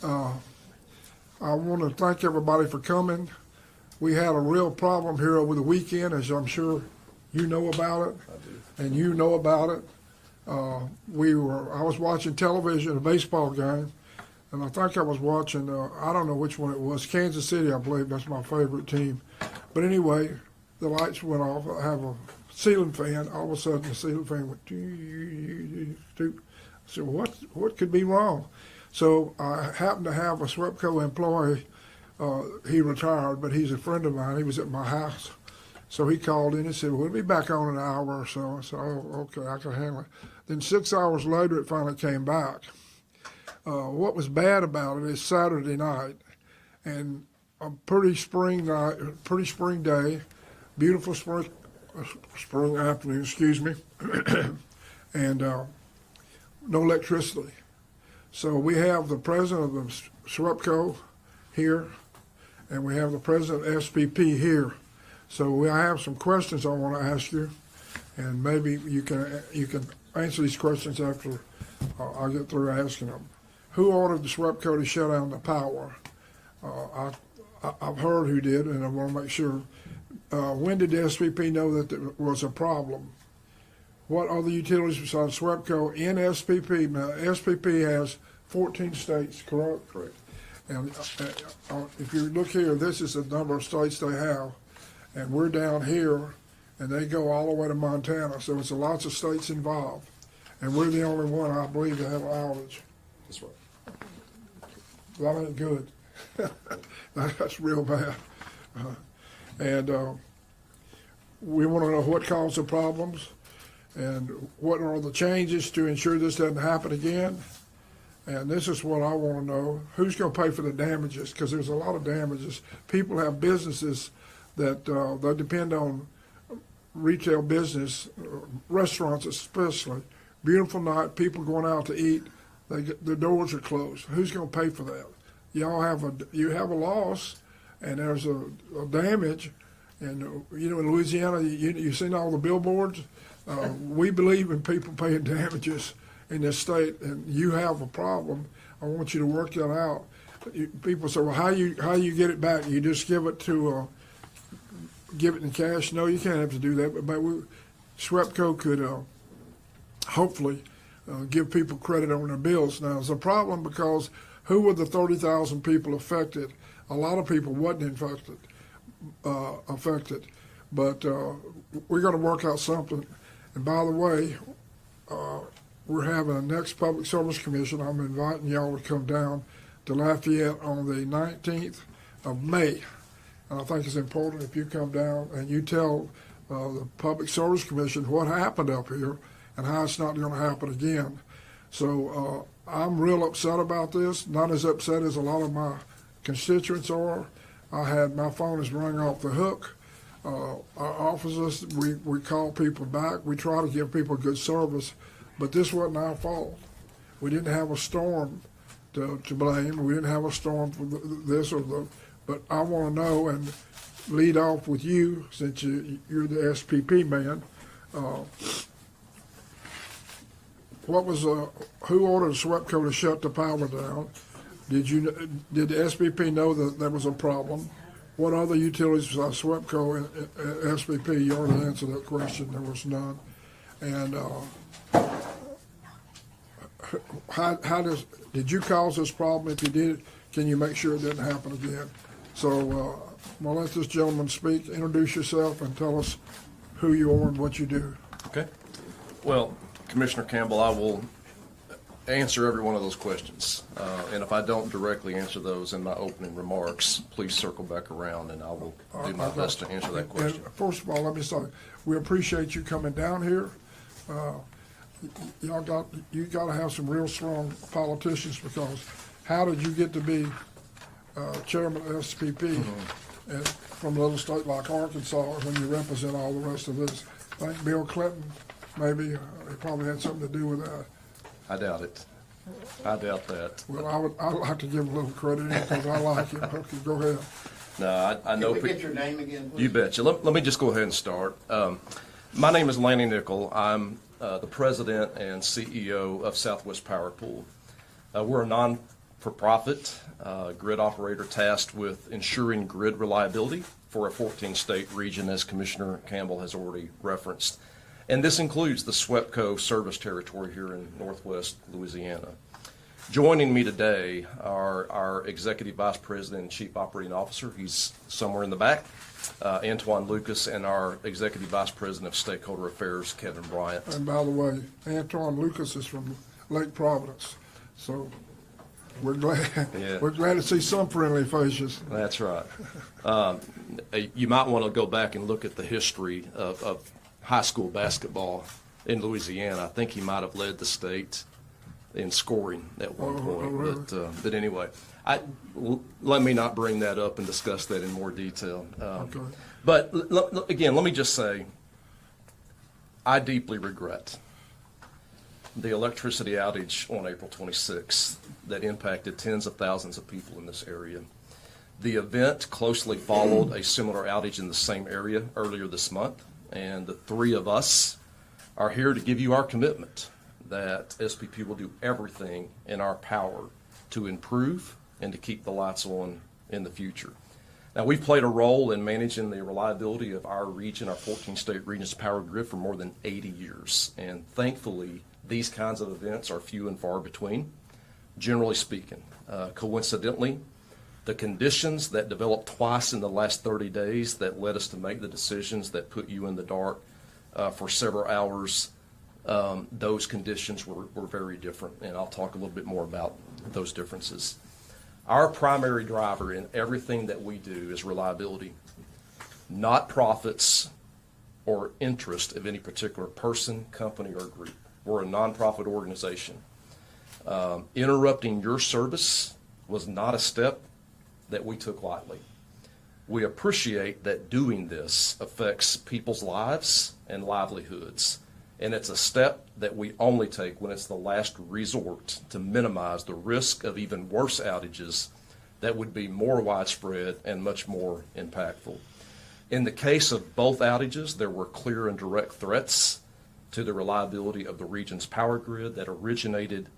I want to thank everybody for coming. We had a real problem here over the weekend, as I'm sure you know about it, and you know about it. I was watching television, a baseball game, and I think I was watching, I don't know which one it was, Kansas City, I believe. That's my favorite team. But anyway, the lights went off. I have a ceiling fan. All of a sudden, the ceiling fan went, I said, what could be wrong? So I happened to have a SWEPCO employee. He retired, but he's a friend of mine. He was at my house. So he called in and said, we'll be back on in an hour or so. I said, oh, okay, I can handle it. Then 6 hours later, it finally came back. What was bad about it is Saturday night, and a pretty spring night, pretty spring day, beautiful spring afternoon, excuse me, and no electricity. So we have the president of the SWEPCO here, and we have the president of SPP here. So I have some questions I want to ask you, and maybe you can answer these questions after I get through asking them. Who ordered the SWEPCO to shut down the power? I've heard who did, and I want to make sure. When did the SPP know that there was a problem? What other utilities besides SWEPCO in SPP? Now, SPP has 14 states, correct? Correct. And if you look here, this is the number of states they have, and we're down here, and they go all the way to Montana, so it's lots of states involved. And we're the only one, I believe, to have an outage. That's right. That ain't good. That's real bad. We want to know what caused the problems and what are the changes to ensure this doesn't happen again. And this is what I want to know. Who's going to pay for the damages? Because there's a lot of damages. People have businesses that they depend on retail business, restaurants especially. Beautiful night, people going out to eat. The doors are closed. Who's going to pay for that? You have a loss, and there's a damage. And in Louisiana, you've seen all the billboards. We believe in people paying damages in this state, and you have a problem. I want you to work that out. People say, well, how you get it back? You just give it in cash? No, you can't have to do that. But SWEPCO could hopefully give people credit on their bills. Now, it's a problem because who were the 30,000 people affected? A lot of people wasn't affected, but we're going to work out something. And by the way, we're having a next Public Service Commission. I'm inviting y'all to come down to Lafayette on the 19th of May. And I think it's important if you come down and you tell the Public Service Commission what happened up here and how it's not going to happen again. So I'm real upset about this, not as upset as a lot of my constituents are. My phone is rung off the hook. Our offices, we call people back. We try to give people good service, but this wasn't our fault. We didn't have a storm to blame. We didn't have a storm for this or the, but I want to know and lead off with you, since you're the SPP man. Who ordered SWEPCO to shut the power down? Did the SPP know that there was a problem? What other utilities besides SWEPCO and SPP? You already answered that question. There was none. And did you cause this problem? If you did, can you make sure it didn't happen again? So we'll let this gentleman speak. Introduce yourself and tell us who you are and what you do. Okay. Well, Commissioner Campbell, I will answer every one of those questions. And if I don't directly answer those in my opening remarks, please circle back around and I will do my best to answer that question. And first of all, let me say, we appreciate you coming down here. You got to have some real strong politicians, because how did you get to be chairman of SPP and from a little state like Arkansas when you represent all the rest of this? I think Bill Clinton, maybe, he probably had something to do with that. I doubt it. I doubt that. Well, I'd like to give him a little credit because I like him. Okay, go ahead. No, I know. Can we get your name again, please? You betcha. Let me just go ahead and start. My name is Lanny Nickel. I'm the president and CEO of Southwest Power Pool. We're a not-for-profit grid operator tasked with ensuring grid reliability for a 14-state region, as Commissioner Campbell has already referenced. And this includes the SWEPCO service territory here in Northwest Louisiana. Joining me today are our Executive Vice President and Chief Operating Officer, he's somewhere in the back, Antoine Lucas, and our Executive Vice President of Stakeholder Affairs, Kevin Bryant. And by the way, Antoine Lucas is from Lake Providence, so we're glad, Yeah. we're glad to see some friendly faces. That's right. You might want to go back and look at the history of high school basketball in Louisiana. I think he might have led the state in scoring at one point. Really? But anyway, let me not bring that up and discuss that in more detail. Okay. But again, let me just say, I deeply regret the electricity outage on April 26th that impacted tens of thousands of people in this area. The event closely followed a similar outage in the same area earlier this month, and the three of us are here to give you our commitment that SPP will do everything in our power to improve and to keep the lights on in the future. Now, we've played a role in managing the reliability of our region, our 14-state region's power grid, for more than 80 years. And thankfully, these kinds of events are few and far between, generally speaking. Coincidentally, the conditions that developed twice in the last 30 days that led us to make the decisions that put you in the dark for several hours, those conditions were very different, and I'll talk a little bit more about those differences. Our primary driver in everything that we do is reliability, not profits or interest of any particular person, company, or group. We're a nonprofit organization. Interrupting your service was not a step that we took lightly. We appreciate that doing this affects people's lives and livelihoods, and it's a step that we only take when it's the last resort to minimize the risk of even worse outages that would be more widespread and much more impactful. In the case of both outages, there were clear and direct threats to the reliability of the region's power grid that originated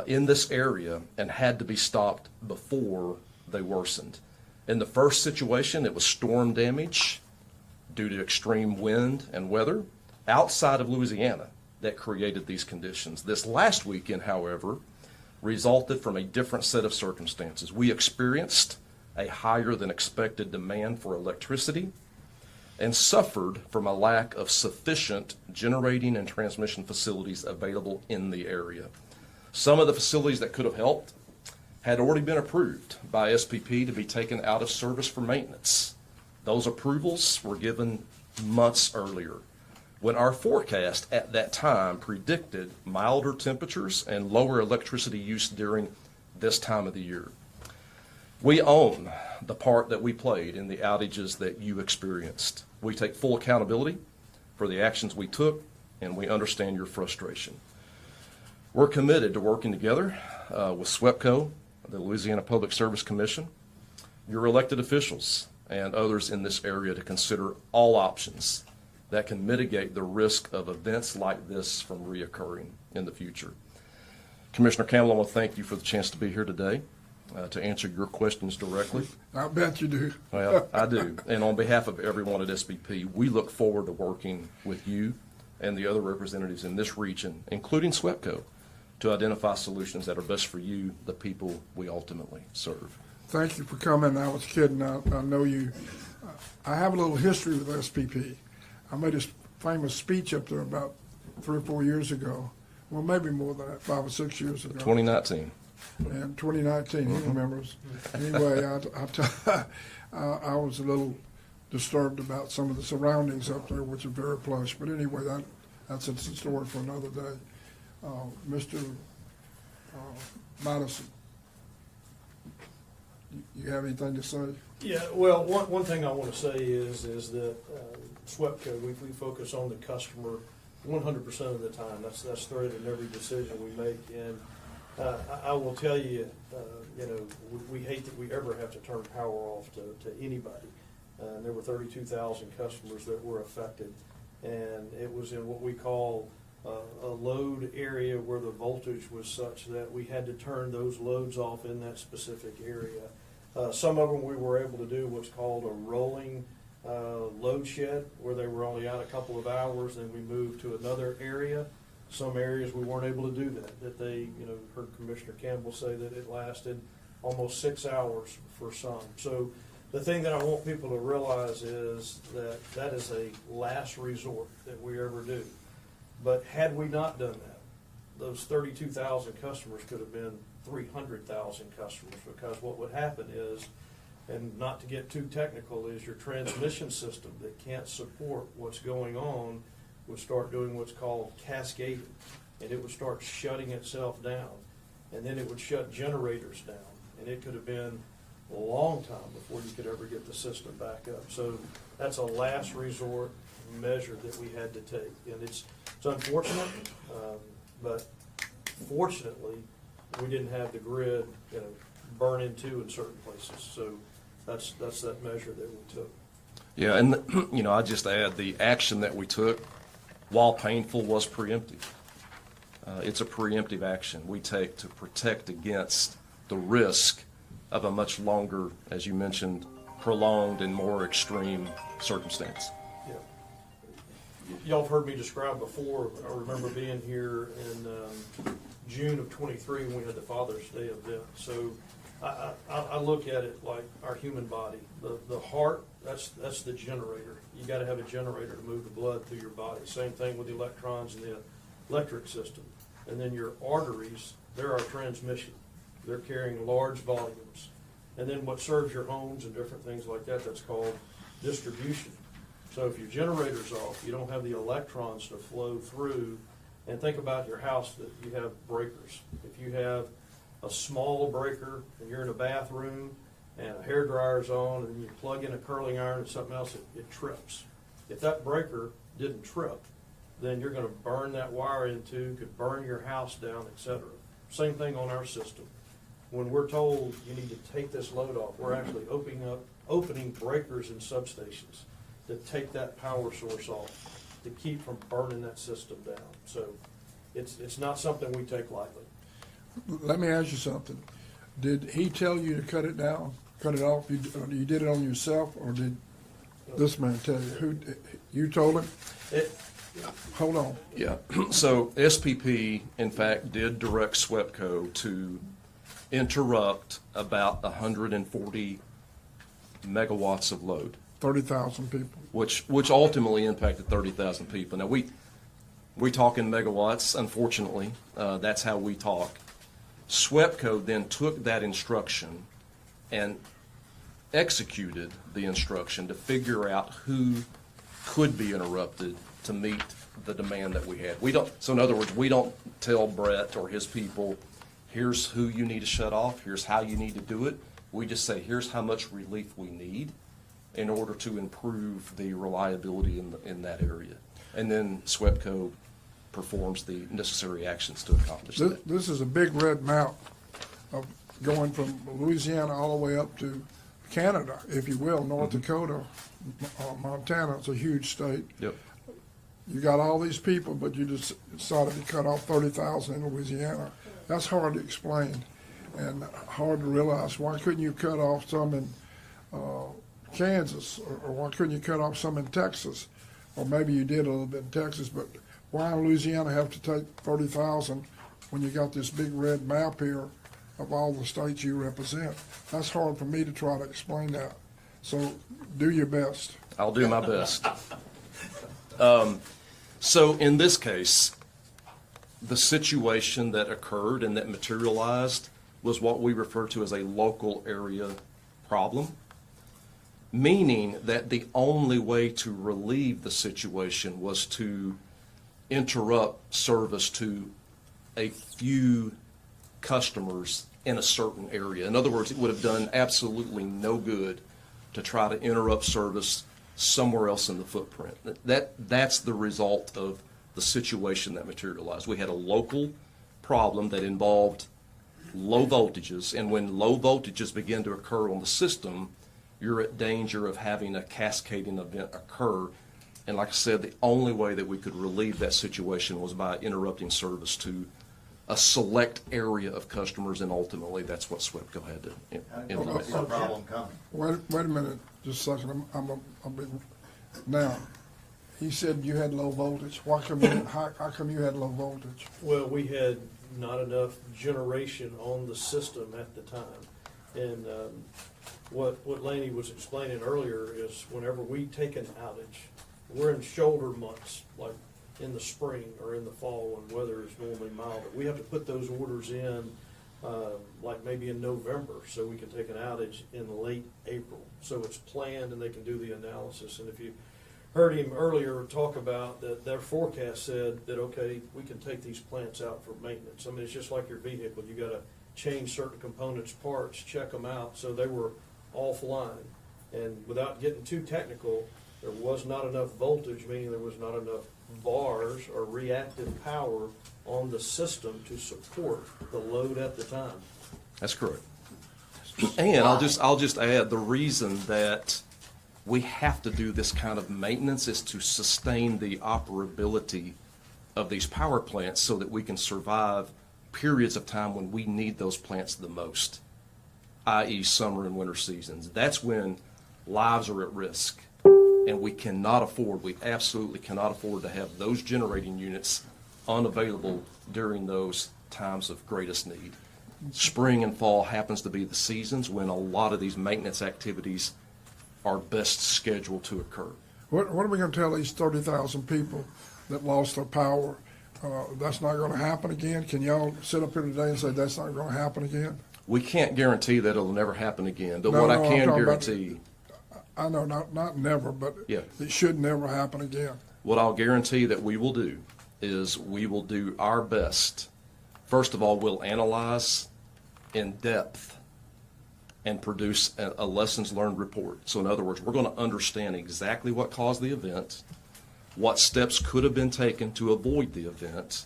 in this area and had to be stopped before they worsened. In the first situation, it was storm damage due to extreme wind and weather outside of Louisiana that created these conditions. This last weekend, however, resulted from a different set of circumstances. We experienced a higher than expected demand for electricity and suffered from a lack of sufficient generating and transmission facilities available in the area. Some of the facilities that could have helped had already been approved by SPP to be taken out of service for maintenance. Those approvals were given months earlier, when our forecast at that time predicted milder temperatures and lower electricity use during this time of the year. We own the part that we played in the outages that you experienced. We take full accountability for the actions we took, and we understand your frustration. We're committed to working together with SWEPCO, the Louisiana Public Service Commission, your elected officials, and others in this area to consider all options that can mitigate the risk of events like this from reoccurring in the future. Commissioner Campbell, I want to thank you for the chance to be here today to answer your questions directly. I bet you do. Well, I do. And on behalf of everyone at SPP, we look forward to working with you and the other representatives in this region, including SWEPCO, to identify solutions that are best for you, the people we ultimately serve. Thank you for coming. I was kidding. I know you. I have a little history with SPP. I made a famous speech up there about 3 or 4 years ago. Well, maybe more than that, 5 or 6 years ago. 2019. And 2019, he remembers. Anyway, I was a little disturbed about some of the surroundings up there, which are very plush. But anyway, that's a story for another day. Mr. Madison, you have anything to say? Yeah, well, one thing I want to say is that SWEPCO, we focus on the customer 100% of the time. That's threaded in every decision we make. And I will tell you, we hate that we ever have to turn power off to anybody. There were 32,000 customers that were affected, and it was in what we call a load area where the voltage was such that we had to turn those loads off in that specific area. Some of them we were able to do what's called a rolling load shed, where they were only out a couple of hours, then we moved to another area. Some areas we weren't able to do that they, you know, heard Commissioner Campbell say that it lasted almost 6 hours for some. So the thing that I want people to realize is that that is a last resort that we ever do. But had we not done that, those 32,000 customers could have been 300,000 customers, because what would happen is, and not to get too technical, is your transmission system that can't support what's going on would start doing what's called cascading, and it would start shutting itself down, and then it would shut generators down, and it could have been a long time before you could ever get the system back up. So that's a last resort measure that we had to take, and it's unfortunate, but fortunately, we didn't have the grid, you know, burn into in certain places. So that's that measure that we took. Yeah, and, you know, I just add, the action that we took, while painful, was preemptive. It's a preemptive action we take to protect against the risk of a much longer, as you mentioned, prolonged and more extreme circumstance. Yeah. Y'all have heard me describe before. I remember being here in June of '23 when we had the Father's Day event. So I look at it like our human body. The heart, that's the generator. You got to have a generator to move the blood through your body. Same thing with the electrons in the electric system. And then your arteries, they're our transmission. They're carrying large volumes. And then what serves your homes and different things like that, that's called distribution. So if your generator's off, you don't have the electrons to flow through. And think about your house that you have breakers. If you have a small breaker and you're in a bathroom and a hairdryer's on and you plug in a curling iron or something else, it trips. If that breaker didn't trip, then you're going to burn that wire into, could burn your house down, etc. Same thing on our system. When we're told you need to take this load off, we're actually opening breakers in substations to take that power source off, to keep from burning that system down. So it's not something we take lightly. Let me ask you something. Did he tell you to cut it down, cut it off? You did it on yourself, or did this man tell you? Who you told him? Hold on. Yeah, so SPP, in fact, did direct SWEPCO to interrupt about 140 megawatts of load, 30,000 people. which ultimately impacted 30,000 people. Now, we talk in megawatts, unfortunately. That's how we talk. SWEPCO then took that instruction and executed the instruction to figure out who could be interrupted to meet the demand that we had. So in other words, we don't tell Brett or his people, here's who you need to shut off, here's how you need to do it. We just say, here's how much relief we need in order to improve the reliability in that area. And then SWEPCO performs the necessary actions to accomplish that. This is a big red map of going from Louisiana all the way up to Canada, if you will, North Dakota, Montana. It's a huge state. Yep. You got all these people, but you just decided to cut off 30,000 in Louisiana. That's hard to explain and hard to realize. Why couldn't you cut off some in Kansas, or why couldn't you cut off some in Texas? Or maybe you did a little bit in Texas, but why in Louisiana have to take 30,000 when you got this big red map here of all the states you represent? That's hard for me to try to explain that. So do your best. I'll do my best. So in this case, the situation that occurred and that materialized was what we refer to as a local area problem, meaning that the only way to relieve the situation was to interrupt service to a few customers in a certain area. In other words, it would have done absolutely no good to try to interrupt service somewhere else in the footprint. That's the result of the situation that materialized. We had a local problem that involved low voltages, and when low voltages begin to occur on the system, you're at danger of having a cascading event occur And like I said, the only way that we could relieve that situation was by interrupting service to a select area of customers, and ultimately, that's what SWEPCO had to implement. What's the problem coming? Wait a minute, just a second, now, you said you had low voltage, how come you had low voltage? Well, we had not enough generation on the system at the time. And what Laney was explaining earlier is whenever we take an outage, we're in shoulder months, like in the spring or in the fall when weather is normally milder. We have to put those orders in, like maybe in November, so we can take an outage in late April. So it's planned and they can do the analysis. And if you heard him earlier talk about that, their forecast said that, okay, we can take these plants out for maintenance. I mean, it's just like your vehicle. You gotta change certain components, parts, check them out. So they were offline. And without getting too technical, there was not enough voltage, meaning there was not enough bars or reactive power on the system to support the load at the time. That's correct. And I'll just add, the reason that we have to do this kind of maintenance is to sustain the operability of these power plants so that we can survive periods of time when we need those plants the most, i.e. summer and winter seasons. That's when lives are at risk. And we absolutely cannot afford to have those generating units unavailable during those times of greatest need. Spring and fall happens to be the seasons when a lot of these maintenance activities are best scheduled to occur. What are we gonna tell these 30,000 people that lost their power? That's not gonna happen again? Can y'all sit up here today and say that's not gonna happen again? We can't guarantee that it'll never happen again, but No, what I no, I'm can talking about- guarantee, I know, not never, but Yeah. it should never happen again. what I'll guarantee that we will do is we will do our best. First of all, we'll analyze in depth and produce a lessons learned report. So in other words, we're going to understand exactly what caused the event, what steps could have been taken to avoid the event.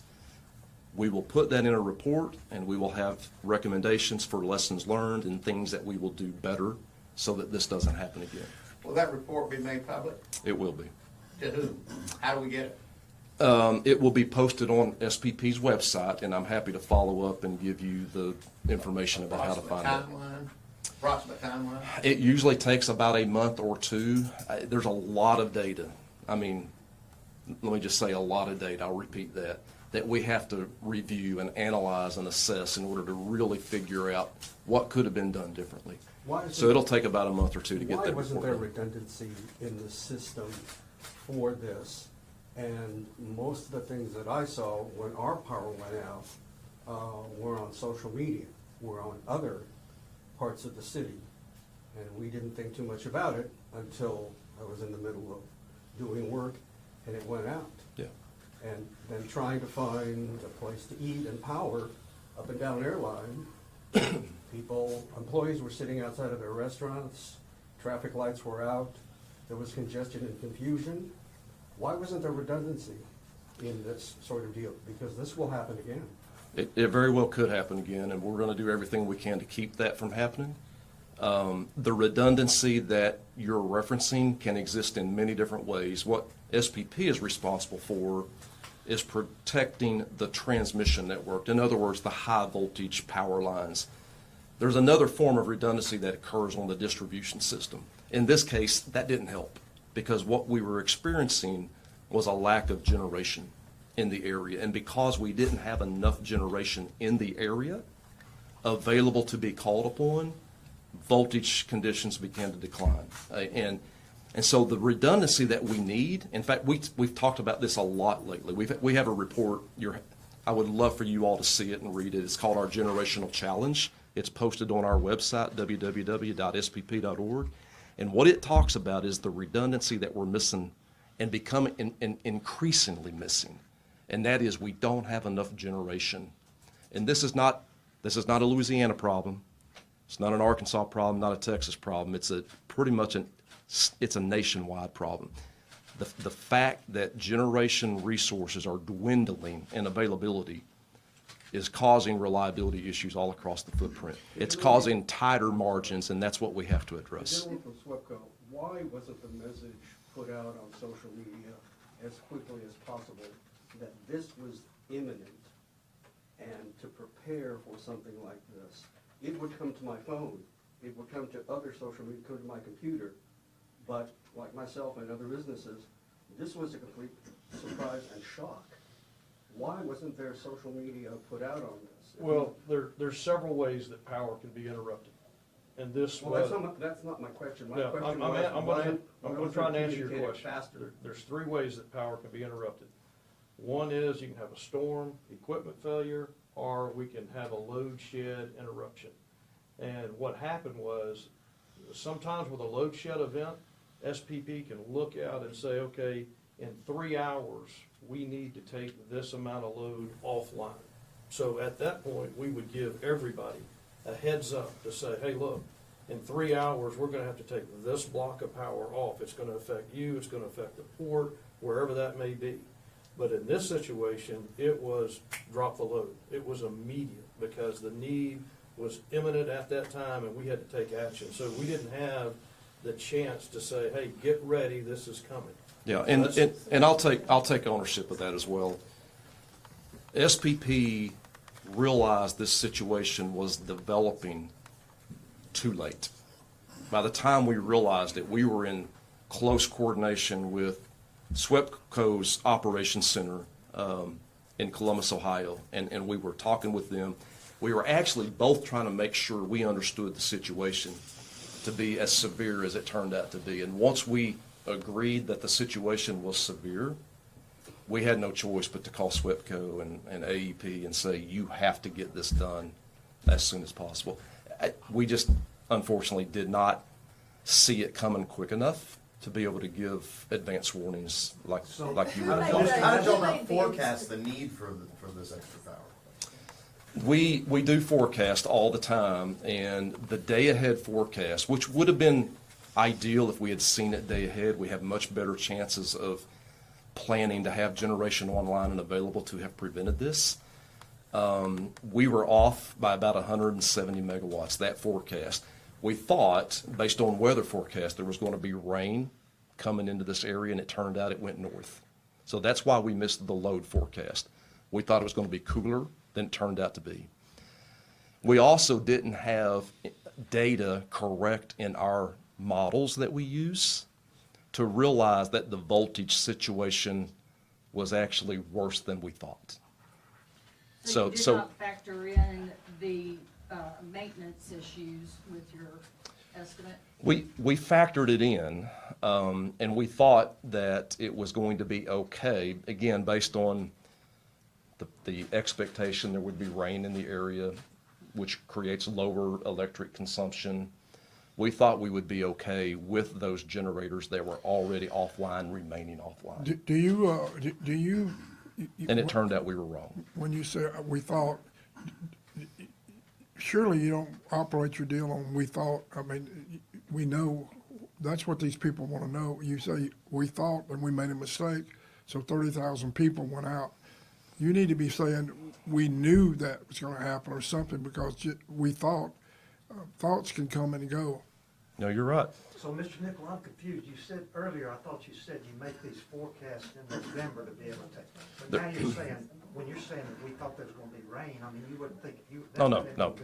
We will put that in a report, and we will have recommendations for lessons learned and things that we will do better so that this doesn't happen again. Will that report be made public? It will be. To who? How do we get it? It will be posted on SPP's website, and I'm happy to follow up and give you the information about how to find it. Approximate timeline? It usually takes about a month or two. There's a lot of data. I mean, let me just say a lot of data. I'll repeat that we have to review and analyze and assess in order to really figure out what could have been done differently. So it'll take about a month or two to get that report. Why wasn't there done. redundancy in the system for this? And most of the things that I saw when our power went out were on social media, were on other parts of the city. And we didn't think too much about it until I was in the middle of doing work and it went out. Yeah. And then trying to find a place to eat and power up and down airline, employees were sitting outside of their restaurants, traffic lights were out, there was congestion and confusion. Why wasn't there redundancy in this sort of deal? Because this will happen again. It very well could happen again, and we're going to do everything we can to keep that from happening. The redundancy that you're referencing can exist in many different ways. What SPP is responsible for is protecting the transmission network. In other words, the high voltage power lines. There's another form of redundancy that occurs on the distribution system. In this case, that didn't help because what we were experiencing was a lack of generation in the area. And because we didn't have enough generation in the area available to be called upon, voltage conditions began to decline. And so the redundancy that we need, in fact, we've talked about this a lot lately. We have a report, I would love for you all to see it and read it. It's called our Generational Challenge. It's posted on our website, www.spp.org. And what it talks about is the redundancy that we're missing and becoming increasingly missing. And that is we don't have enough generation. And this is not a Louisiana problem. It's not an Arkansas problem, not a Texas problem. It's a nationwide problem. The fact that generation resources are dwindling in availability is causing reliability issues all across the footprint. It's causing tighter margins, and that's what we have to The address. gentleman from SWEPCO, why wasn't the message put out on social media as quickly as possible that this was imminent and to prepare for something like this. It would come to my phone, it would come to other social media, come to my computer, but like myself and other businesses, this was a complete surprise and shock. Why wasn't there social media put out on this? Well, there's several ways that power can be interrupted. And this Well, was. that's not my question. My Yeah, question I'm was, gonna why try and wasn't it answer your communicated question. faster? There's three ways that power can be interrupted. One is you can have a storm, equipment failure, or we can have a load shed interruption. And what happened was, sometimes with a load shed event, SPP can look out and say, okay, in 3 hours, we need to take this amount of load offline. So at that point, we would give everybody a heads up to say, hey, look, in 3 hours, we're gonna have to take this block of power off. It's gonna affect you, it's gonna affect the port, wherever that may be. But in this situation, it was drop the load. It was immediate because the need was imminent at that time and we had to take action. So we didn't have the chance to say, hey, get ready, this is coming. Yeah, So and I'll take ownership of that as well. SPP realized this situation was developing too late. By the time we realized it, we were in close coordination with SWEPCO's Operations Center in Columbus, Ohio, and we were talking with them. We were actually both trying to make sure we understood the situation to be as severe as it turned out to be. And once we agreed that the situation was severe, we had no choice but to call SWEPCO and AEP and say, you have to get this done as soon as possible. We just unfortunately did not see it coming quick enough to be able to give advance warnings like you would have done. How did y'all not forecast the need for this extra power? We do forecast all the time, and the day-ahead forecast, which would have been ideal if we had seen it day ahead, we have much better chances of planning to have generation online and available to have prevented this. We were off by about 170 megawatts, that forecast. We thought, based on weather forecast, there was going to be rain coming into this area, and it turned out it went north. So that's why we missed the load forecast. We thought it was going to be cooler than it turned out to be. We also didn't have data correct in our models that we use to realize that the voltage situation was actually worse than we thought. So you did not factor in the maintenance issues with your estimate? We factored it in, and we thought that it was going to be okay, again, based on the expectation there would be rain in the area, which creates lower electric consumption. We thought we would be okay with those generators that were already offline, remaining offline. Do you? And it turned out we were wrong. When you say we thought, surely you don't operate your deal on we thought. I mean, we know that's what these people want to know. You say we thought and we made a mistake, so 30,000 people went out. You need to be saying we knew that was going to happen or something, because we thought. Thoughts can come and go. No, you're right. So, Mr. Nickel, I'm confused. You said earlier, I thought you said you make these forecasts in November to be able to take. But now you're saying, when you're saying that we thought there was gonna be rain, I mean, you wouldn't think you. No. No. No.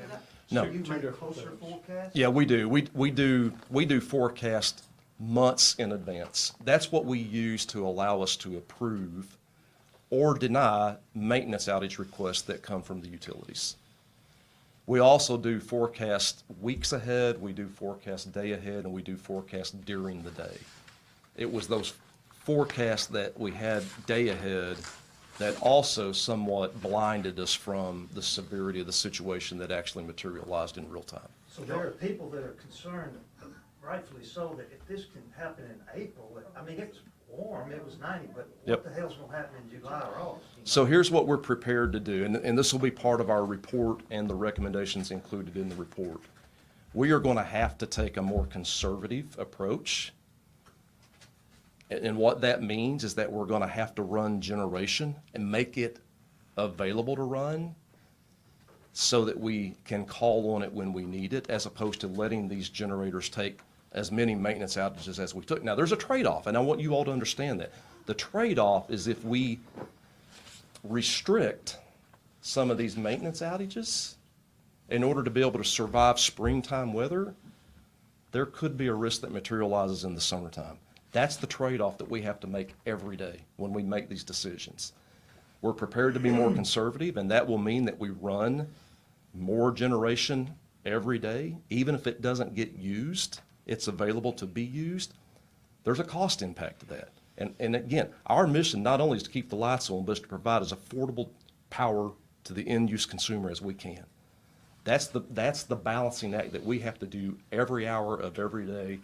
So you Two make different closer things. forecasts? Yeah, we do. We do forecast months in advance. That's what we use to allow us to approve or deny maintenance outage requests that come from the utilities. We also do forecast weeks ahead, we do forecast day ahead, and we do forecast during the day. It was those forecasts that we had day ahead that also somewhat blinded us from the severity of the situation that actually materialized in real time. So there are people that are concerned, rightfully so, that if this can happen in April, I mean, it was warm, it was 90, but Yep. what the hell's gonna happen in July or August? you know? So here's what we're prepared to do, and this will be part of our report and the recommendations included in the report. We are going to have to take a more conservative approach. And what that means is that we're going to have to run generation and make it available to run so that we can call on it when we need it, as opposed to letting these generators take as many maintenance outages as we took. Now, there's a trade-off, and I want you all to understand that. The trade-off is if we restrict some of these maintenance outages in order to be able to survive springtime weather, there could be a risk that materializes in the summertime. That's the trade-off that we have to make every day when we make these decisions. We're prepared to be more conservative, and that will mean that we run more generation every day. Even if it doesn't get used, it's available to be used. There's a cost impact to that. And again, our mission not only is to keep the lights on, but is to provide as affordable power to the end-use consumer as we can. That's the balancing act that we have to do every hour of every day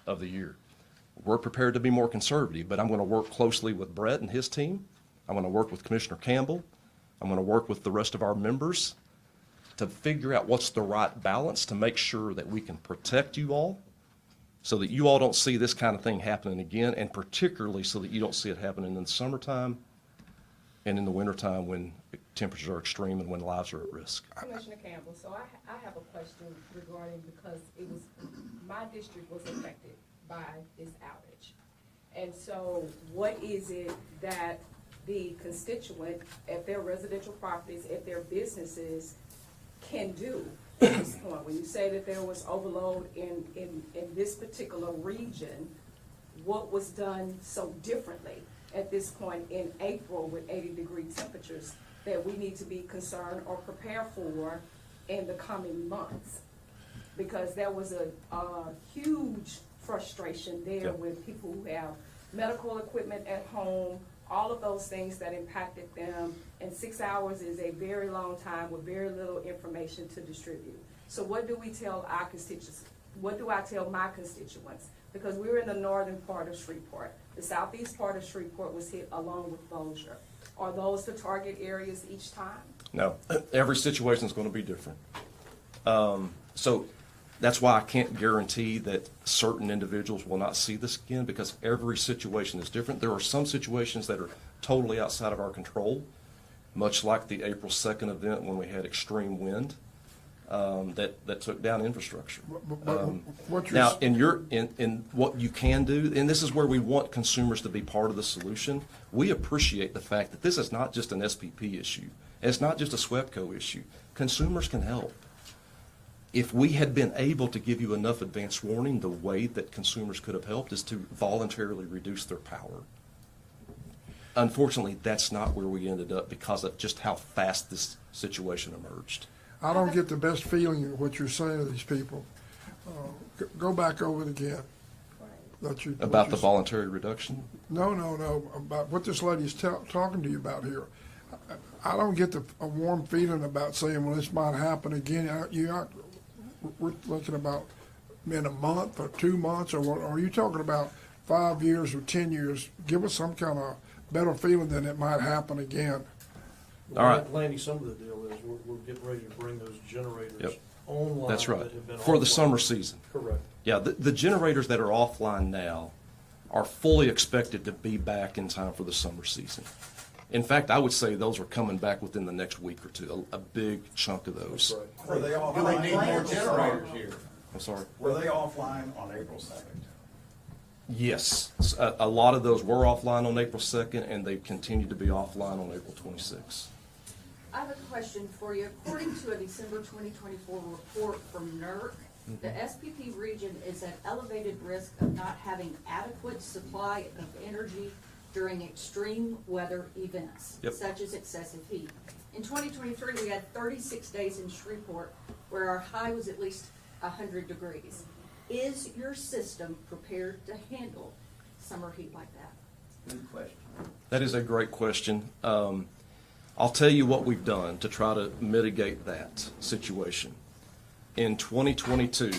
of the year. We're prepared to be more conservative, but I'm going to work closely with Brett and his team. I'm going to work with Commissioner Campbell. I'm going to work with the rest of our members to figure out what's the right balance to make sure that we can protect you all so that you all don't see this kind of thing happening again, and particularly so that you don't see it happening in the summertime and in the wintertime when temperatures are extreme and when lives are at risk. Commissioner Campbell, so I have a question regarding, because my district was affected by this outage. And so what is it that the constituent, if their residential properties, if their businesses can do at this point? When you say that there was overload in this particular region, what was done so differently at this point in April with 80-degree temperatures that we need to be concerned or prepare for in the coming months? Because there was a huge frustration there Yep. with people who have medical equipment at home, all of those things that impacted them, and 6 hours is a very long time with very little information to distribute. So what do we tell our constituents? What do I tell my constituents? Because we're in the northern part of Shreveport. The southeast part of Shreveport was hit along with Bossier. Are those the target areas each time? No, every situation is going to be different. So that's why I can't guarantee that certain individuals will not see this again, because every situation is different. There are some situations that are totally outside of our control, much like the April 2nd event when we had extreme wind that took down infrastructure. What you're Now, in what you can do, and this is where we want consumers to be part of the solution, we appreciate the fact that this is not just an SPP issue. And it's not just a SWEPCO issue. Consumers can help. If we had been able to give you enough advance warning, the way that consumers could have helped is to voluntarily reduce their power. Unfortunately, that's not where we ended up because of just how fast this situation emerged. I don't get the best feeling of what you're saying to these people. Go back over it again. That you, About what the you- voluntary reduction? No, about what this lady's talking to you about here. I don't get a warm feeling about saying, well, this might happen again. We're thinking about in a month or 2 months, or what? Are you talking about 5 years or 10 years? Give us some kind of better feeling that it might happen again. All right. Lanny, some of the deal is we're getting ready to bring those generators Yep. online. That's right. that have been For the offline. summer season. Correct. Yeah, the generators that are offline now are fully expected to be back in time for the summer season. In fact, I would say those are coming back within the next week or two, a big chunk of those. That's right. Were they Do offline? we need more generators here? I'm sorry. Were they offline on April 2nd? Yes, a lot of those were offline on April 2nd, and they continue to be offline on April 26th. I have a question for you. According to a December 2024 report from NERC, the SPP region is at elevated risk of not having adequate supply of energy during extreme weather events, Yep. such as excessive heat. In 2023, we had 36 days in Shreveport where our high was at least 100 degrees. Is your system prepared to handle summer heat like that? Good question. That is a great question. I'll tell you what we've done to try to mitigate that situation. In 2022,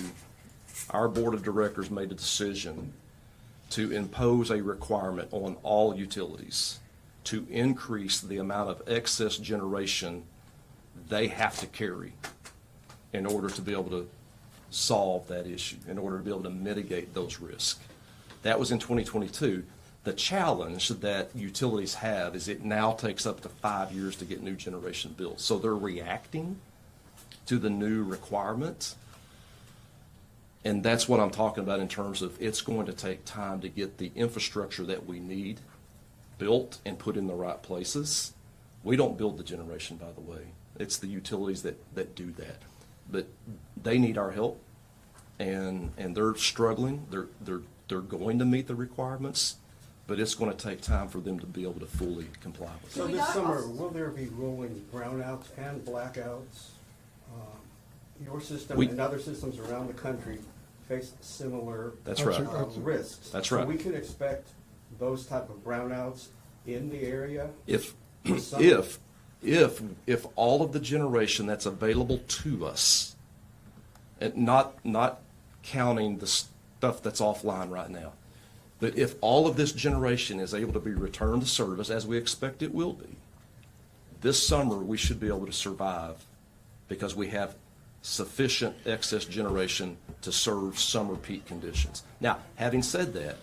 our board of directors made a decision to impose a requirement on all utilities to increase the amount of excess generation they have to carry in order to be able to solve that issue, in order to be able to mitigate those risks. That was in 2022. The challenge that utilities have is it now takes up to 5 years to get new generation built. So they're reacting to the new requirements. And that's what I'm talking about in terms of it's going to take time to get the infrastructure that we need built and put in the right places. We don't build the generation, by the way. It's the utilities that do that. But they need our help, and they're struggling. They're going to meet the requirements, but it's going to take time for them to be able to fully comply with So it. this summer, will there be rolling brownouts and blackouts? Your system We- and other systems around the country face similar That's right. risks. That's So right. we can expect those type of brownouts in the area? If this summer? if all of the generation that's available to us, and not counting the stuff that's offline right now, but if all of this generation is able to be returned to service, as we expect it will be, this summer we should be able to survive because we have sufficient excess generation to serve summer peak conditions. Now, having said that,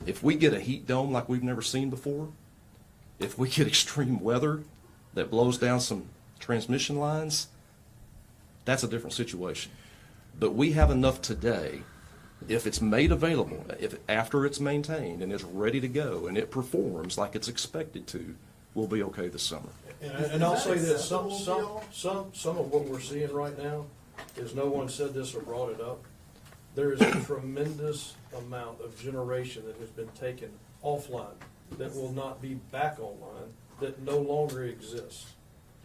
if we get a heat dome like we've never seen before, if we get extreme weather that blows down some transmission lines, that's a different situation. But we have enough today, if it's made available, if after it's maintained and it's ready to go and it performs like it's expected to, we'll be okay this summer. And I'll say this, some of what we're seeing right now is, no one said this or brought it up. There is a tremendous amount of generation that has been taken offline that will not be back online, that no longer exists.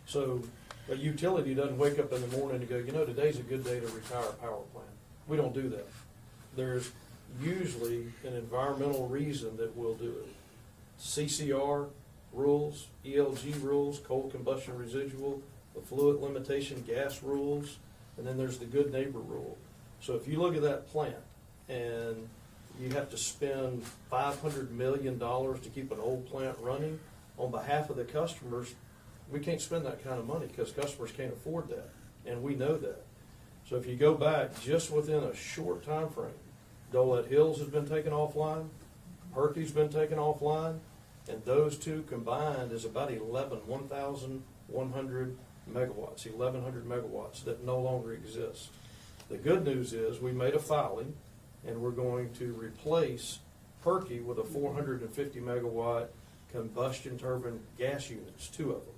So a utility doesn't wake up in the morning and go, you know, today's a good day to retire a power plant. We don't do that. There's usually an environmental reason that we'll do it. CCR rules, ELG rules, coal combustion residual, the fluid limitation gas rules, and then there's the good neighbor rule. So if you look at that plant and you have to spend $500 million to keep an old plant running, on behalf of the customers, we can't spend that kind of money because customers can't afford that, and we know that. So if you go back just within a short time frame, Dolette Hills has been taken offline, Herky's been taken offline, and those two combined is about 1,100 megawatts, 1,100 megawatts that no longer exist. The good news is we made a filing, and we're going to replace Herky with a 450 megawatt combustion turbine gas units, 2 of them.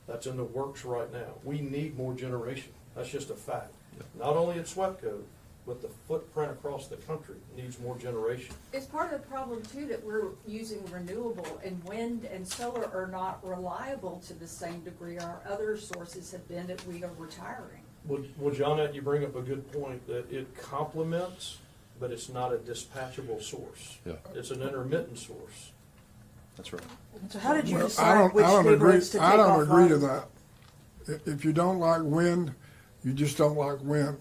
That's in the works right now. We need more generation. That's just a fact. Not only at SWEPCO, but the footprint across the country needs more generation. It's part of the problem too that we're using renewable, and wind and solar are not reliable to the same degree our other sources have been that we are retiring. Well, Johnette, you bring up a good point that it complements, but it's not a dispatchable source. Yeah. It's an intermittent source. That's right. So how did you Well, decide which neighborhoods to take I don't agree to offline? that. If you don't like wind, you just don't like wind.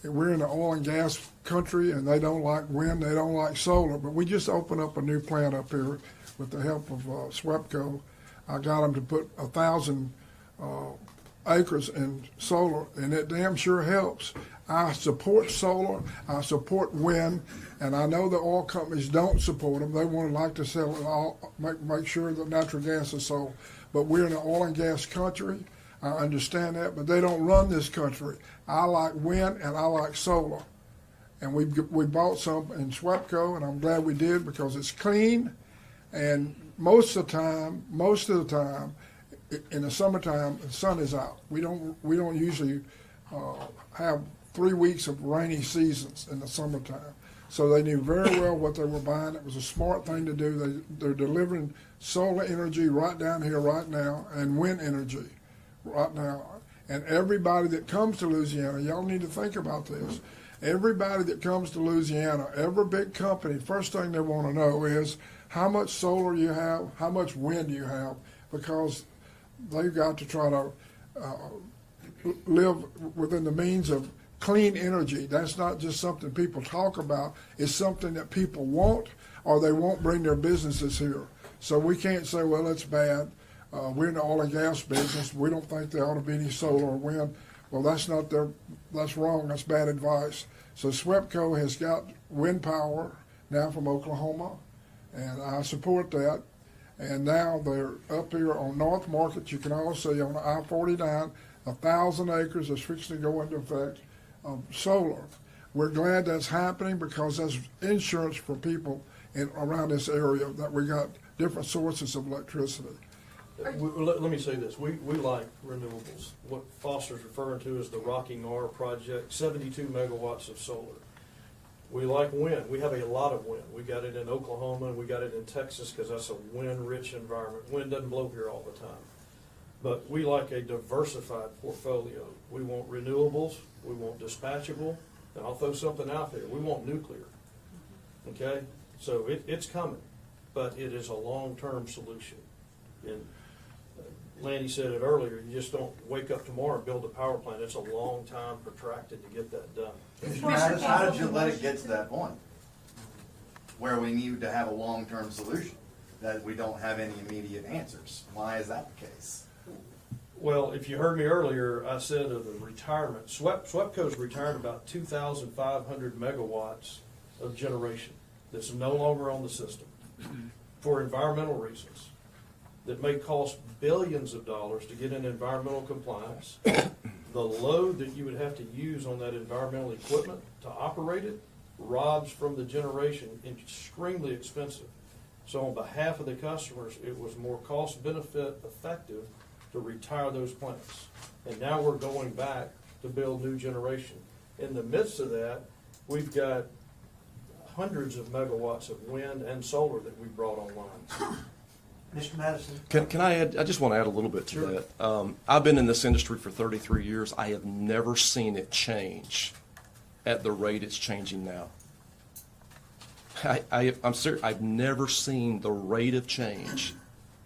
We're in the oil and gas country, and they don't like wind, they don't like solar, but we just opened up a new plant up here with the help of SWEPCO. I got them to put 1,000 acres in solar, and it damn sure helps. I support solar, I support wind, and I know the oil companies don't support them. They want to like to sell it all, make sure that natural gas is sold. But we're in an oil and gas country. I understand that, but they don't run this country. I like wind and I like solar. And we bought some in SWEPCO, and I'm glad we did because it's clean. And most of the time, in the summertime, the sun is out. We don't usually have 3 weeks of rainy seasons in the summertime. So they knew very well what they were buying. It was a smart thing to do. They're delivering solar energy right down here right now and wind energy right now. And everybody that comes to Louisiana, y'all need to think about this. Everybody that comes to Louisiana, every big company, first thing they want to know is how much solar you have, how much wind you have, because they've got to try to live within the means of clean energy. That's not just something people talk about. It's something that people want, or they won't bring their businesses here. So we can't say, well, it's bad. We're in the oil and gas business. We don't think there ought to be any solar or wind. Well, that's wrong. That's bad advice. So SWEPCO has got wind power now from Oklahoma, and I support that. And now they're up here on North Market. You can also see on I-49, 1,000 acres is fixing to go into effect of solar. We're glad that's happening because that's insurance for people around this area, that we got different sources of electricity. Let me say this, we like renewables. What Foster's referring to is the Rocking R project, 72 megawatts of solar. We like wind. We have a lot of wind. We got it in Oklahoma and we got it in Texas because that's a wind-rich environment. Wind doesn't blow here all the time. But we like a diversified portfolio. We want renewables, we want dispatchable, and I'll throw something out there. We want nuclear. Okay? So it's coming, but it is a long-term solution. And Lanny said it earlier, you just don't wake up tomorrow and build a power plant. It's a long time protracted to get that done. How did you let it get to that point? Where we need to have a long-term solution, that we don't have any immediate answers? Why is that the case? Well, if you heard me earlier, I said of the retirement, SWEPCO's retired about 2,500 megawatts of generation that's no longer on the system for environmental reasons that may cost billions of dollars to get in environmental compliance. The load that you would have to use on that environmental equipment to operate it robs from the generation, extremely expensive. So on behalf of the customers, it was more cost-benefit effective to retire those plants. And now we're going back to build new generation. In the midst of that, we've got hundreds of megawatts of wind and solar that we brought online. Mr. Madison? Can I add, I just want to add a little bit to Sure. that. I've been in this industry for 33 years. I have never seen it change at the rate it's changing now. I'm serious, I've never seen the rate of change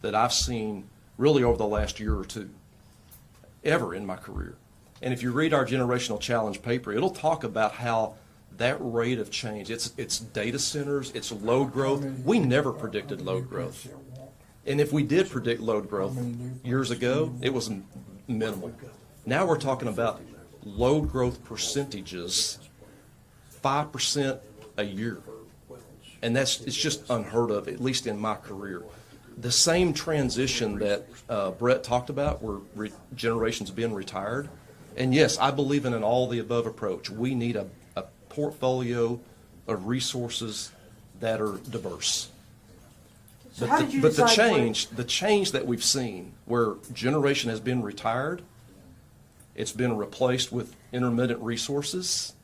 that I've seen really over the last year or two, ever in my career. And if you read our generational challenge paper, it'll talk about how that rate of change, it's data centers, it's load growth. We never predicted load growth. And if we did predict load growth years ago, it was minimal. Now we're talking about load growth percentages, 5% a year. And it's just unheard of, at least in my career. The same transition that Brett talked about, where generations being retired. And yes, I believe in an all-the-above approach. We need a portfolio of resources that are diverse. So how did you But decide the change that we've seen, where generation has been retired, it's been replaced with intermittent resources,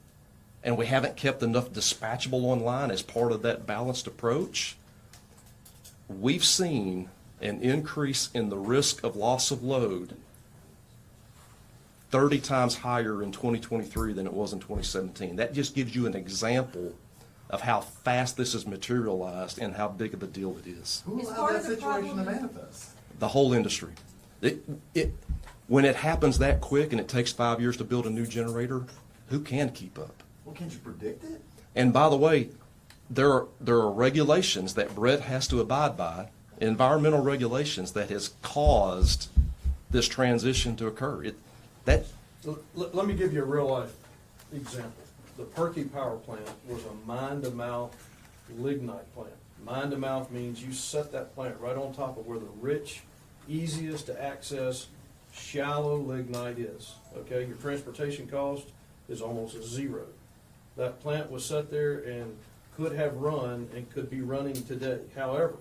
and we haven't kept enough dispatchable online as part of that balanced approach, we've seen an increase in the risk of loss of load 30 times higher in 2023 than it was in 2017. That just gives you an example of how fast this has materialized and how big of a deal it is. Who Is allowed part that of the situation to problem- manifest? The whole industry. When it happens that quick and it takes 5 years to build a new generator, who can keep up? Well, can't you predict it? And by the way, there are regulations that Brett has to abide by, environmental regulations that has caused this transition to occur. Let me give you a real-life example. The Perky Power Plant was a mine-to-mouth lignite plant. Mine-to-mouth means you set that plant right on top of where the rich, easiest to access, shallow lignite is. Okay, your transportation cost is almost zero. That plant was set there and could have run and could be running today. However,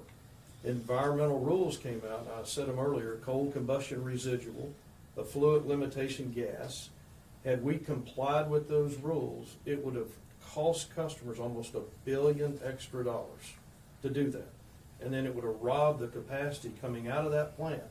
environmental rules came out, I said them earlier, coal combustion residual, a fluid limitation gas. Had we complied with those rules, it would have cost customers almost $1 billion extra to do that. And then it would have robbed the capacity coming out of that plant.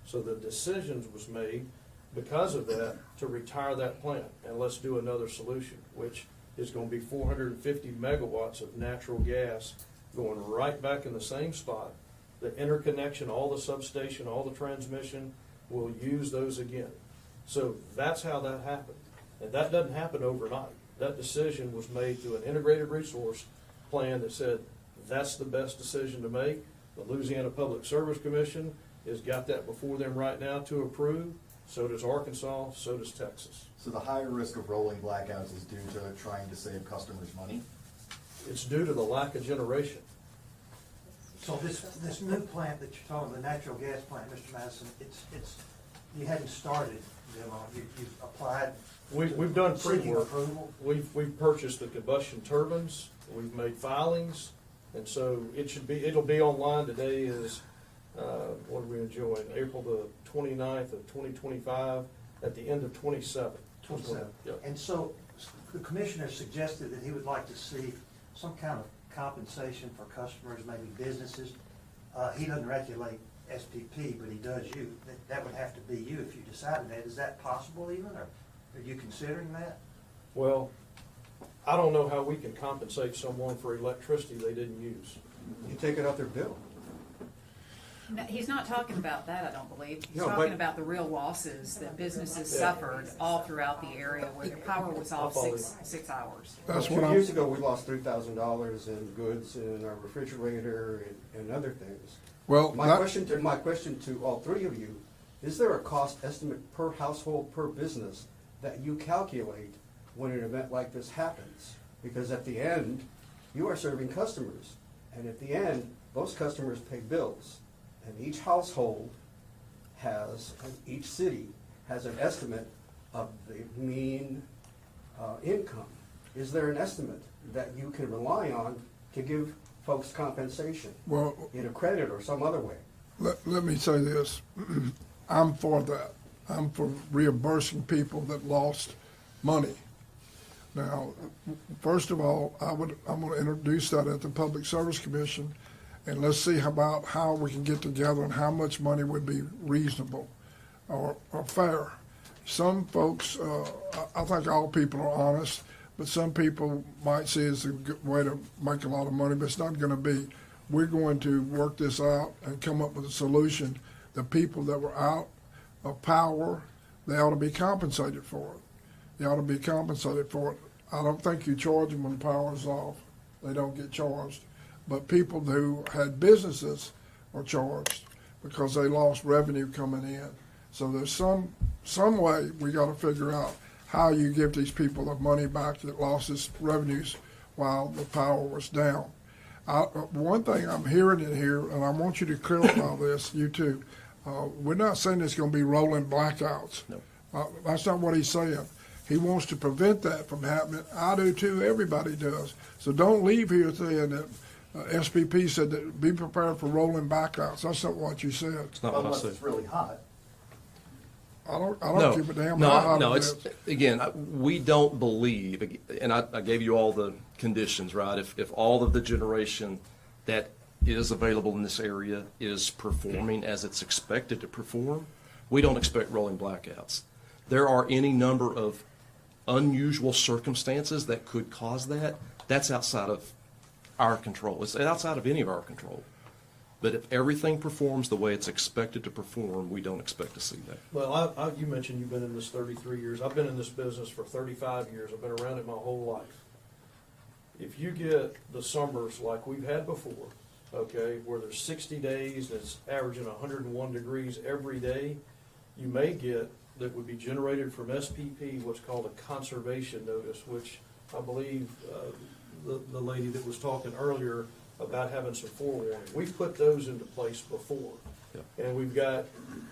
So the decisions was made because of that to retire that plant and let's do another solution, which is going to be 450 megawatts of natural gas going right back in the same spot. The interconnection, all the substation, all the transmission, will use those again. So that's how that happened. And that doesn't happen overnight. That decision was made through an integrated resource plan that said that's the best decision to make. The Louisiana Public Service Commission has got that before them right now to approve. So does Arkansas, so does Texas. So the higher risk of rolling blackouts is due to trying to save customers money? It's due to the lack of generation. So this new plant that you're talking, the natural gas plant, Mr. Madison, it's you hadn't started them on, you've applied. We've done Seeking pre-work. approval? We've purchased the combustion turbines, we've made filings, and so it'll be online. Today is, what are we enjoying? April the 29th of 2025, at the end of 27. 27. Yep. And so the commissioner suggested that he would like to see some kind of compensation for customers, maybe businesses. He doesn't regulate SPP, but he does you. That would have to be you if you decided that. Is that possible even, or are you considering that? Well, I don't know how we can compensate someone for electricity they didn't use. You take it off their bill. No, he's not talking about that, I don't believe. He's No, talking but- about the real losses that businesses Yeah. suffered all throughout the area where the power was off six hours. That's Two what years I'm, ago, we lost $3,000 in goods in our refrigerator and other things. well, My that, question to all three of you, is there a cost estimate per household, per business that you calculate when an event like this happens? Because at the end, you are serving customers, and at the end, those customers pay bills. And each household has, and each city has an estimate of the mean income. Is there an estimate that you can rely on to give folks compensation, well, either credit or some other way? let me say this. I'm for that. I'm for reimbursing people that lost money. Now, first of all, I'm going to introduce that at the Public Service Commission, and let's see about how we can get together and how much money would be reasonable or fair. Some folks, I think all people are honest, but some people might see it as a good way to make a lot of money, but it's not going to be. We're going to work this out and come up with a solution. The people that were out of power, they ought to be compensated for it. They ought to be compensated for it. I don't think you charge them when the power's off. They don't get charged. But people who had businesses are charged because they lost revenue coming in. So there's some way we got to figure out how you give these people the money back that lost its revenues while the power was down. One thing I'm hearing in here, and I want you to clarify this, you too, we're not saying it's going to be rolling blackouts. No. That's not what he's saying. He wants to prevent that from happening. I do too, everybody does. So don't leave here saying that SPP said that be prepared for rolling blackouts. That's not what you said. It's not what I Unless said. it's really hot. I don't No, give a damn no, how hot no, it it's, is. again, we don't believe, and I gave you all the conditions, right? If all of the generation that is available in this area is performing as it's expected to perform, we don't expect rolling blackouts. There are any number of unusual circumstances that could cause that. That's outside of our control. It's outside of any of our control. But if everything performs the way it's expected to perform, we don't expect to see that. Well, you mentioned you've been in this 33 years. I've been in this business for 35 years. I've been around it my whole life. If you get the summers like we've had before, okay, where there's 60 days and it's averaging 101 degrees every day, you may get that would be generated from SPP what's called a conservation notice, which I believe the lady that was talking earlier about having some forewarning. We've put those into place before. Yeah. And we've got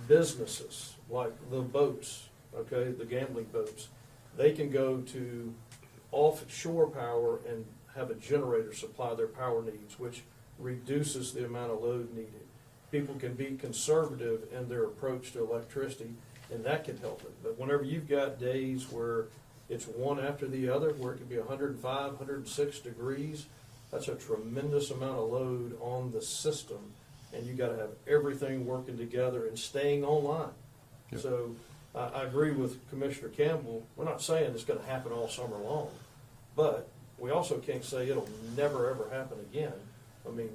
businesses like the boats, okay, the gambling boats. They can go to offshore power and have a generator supply their power needs, which reduces the amount of load needed. People can be conservative in their approach to electricity, and that can help it. But whenever you've got days where it's one after the other, where it can be 105, 106 degrees, that's a tremendous amount of load on the system, and you got to have everything working together and staying online. Yep. So I agree with Commissioner Campbell. We're not saying it's going to happen all summer long, but we also can't say it'll never ever happen again. I mean,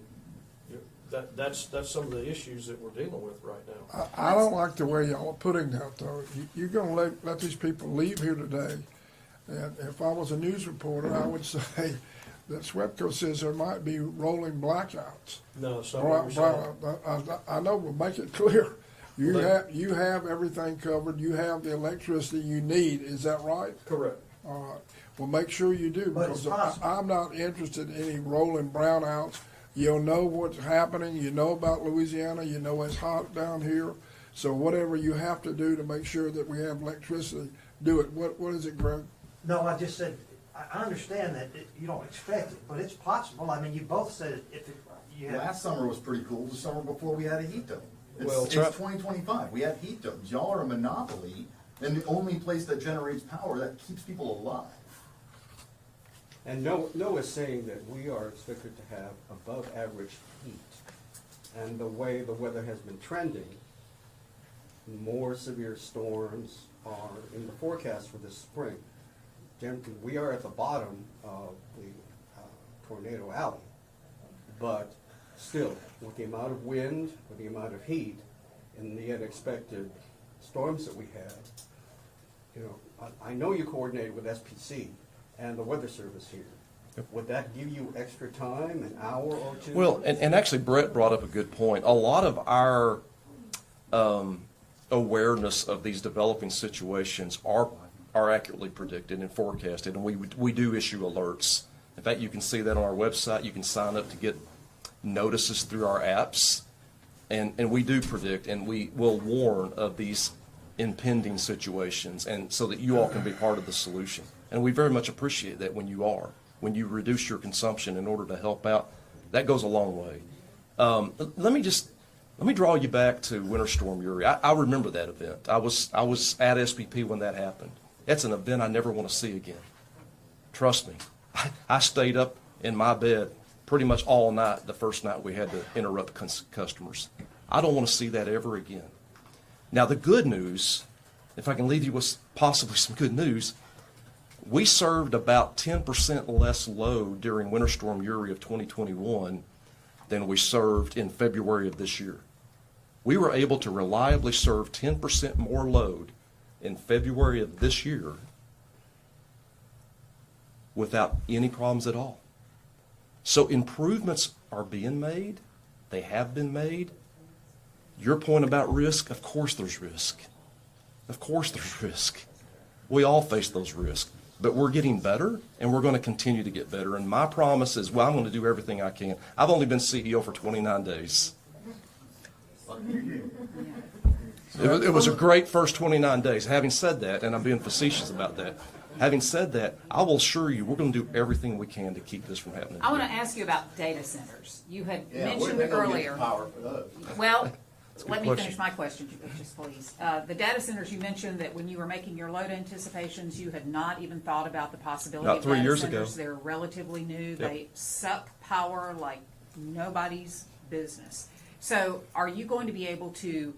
that's some of the issues that we're dealing with right now. I don't like the way y'all are putting that, though. You're going to let these people leave here today, and if I was a news reporter, I would say that SWEPCO says there might be rolling blackouts. No, so what you're saying. I know, but make it clear. You Well, you have everything covered. You have the electricity you need. Is that right? Correct. All right. Well, make sure you do, But it's because possible. I'm not interested in any rolling brownouts. You'll know what's happening. You know about Louisiana. You know it's hot down here. So whatever you have to do to make sure that we have electricity, do it. What is it, Greg? No, I just said, I understand that you don't expect it, but it's possible. I mean, you both said if you had. Last summer was pretty cool, the summer before we had a heat dome. Well, It's 2025, we have heat domes, y'all are a monopoly, and the only place that generates power that keeps people alive. And Noah's saying that we are expected to have above average heat. And the way the weather has been trending, more severe storms are in the forecast for this spring. We are at the bottom of the tornado alley. But still, with the amount of wind, with the amount of heat, and the unexpected storms that we had, you know, I know you coordinated with SPC and the weather service here. Would that give you extra time, an hour or two? Well, and actually Brett brought up a good point. A lot of our awareness of these developing situations are accurately predicted and forecasted, and we do issue alerts. In fact, you can see that on our website. You can sign up to get notices through our apps, and we do predict, and we will warn of these impending situations, and so that you all can be part of the solution. And we very much appreciate that when you are. When you reduce your consumption in order to help out, that goes a long way. Let me draw you back to Winter Storm Uri. I remember that event. I was at SPP when that happened. That's an event I never want to see again. Trust me. I stayed up in my bed pretty much all night the first night we had to interrupt customers. I don't want to see that ever again. Now the good news, if I can leave you with possibly some good news, we served about 10% less load during Winter Storm Uri of 2021 than we served in February of this year. We were able to reliably serve 10% more load in February of this year without any problems at all. So improvements are being made. They have been made. Your point about risk, of course there's risk. Of course there's risk. We all face those risks. But we're getting better, and we're going to continue to get better. And my promise is, well, I'm going to do everything I can. I've only been CEO for 29 days. It was a great first 29 days. Having said that, and I'm being facetious about that, having said that, I will assure you we're going to do everything we can to keep this from happening. I want to ask you about data centers. You had Yeah, where mentioned they gonna get earlier. power for those? Well, a good let me question. finish my question, just please. The data centers, you mentioned that when you were making your load anticipations, you had not even thought about the possibility About of 3 data years centers. ago. They're relatively new. They suck power like nobody's business. So are you going to be able to,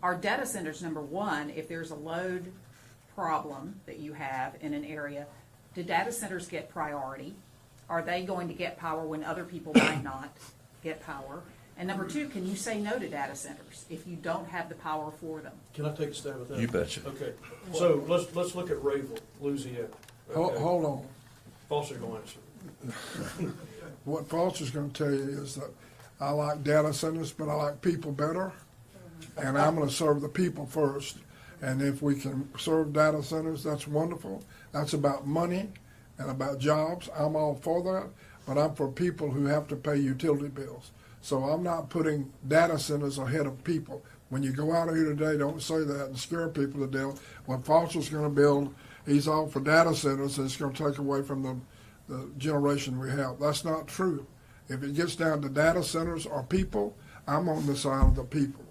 are data centers, number one, if there's a load problem that you have in an area, do data centers get priority? Are they going to get power when other people might not get power? And number two, can you say no to data centers if you don't have the power for them? Can I take a stab at that? You betcha. Okay, so let's look at Rayville, Louisiana. Okay. Hold on. Foster's gonna answer. What Foster's gonna tell you is that I like data centers, but I like people better. And I'm gonna serve the people first. And if we can serve data centers, that's wonderful. That's about money and about jobs. I'm all for that, but I'm for people who have to pay utility bills. So I'm not putting data centers ahead of people. When you go out of here today, don't say that and scare people to death. What Foster's gonna build, he's all for data centers, and it's gonna take away from the generation we have. That's not true. If it gets down to data centers or people, I'm on the side of the people.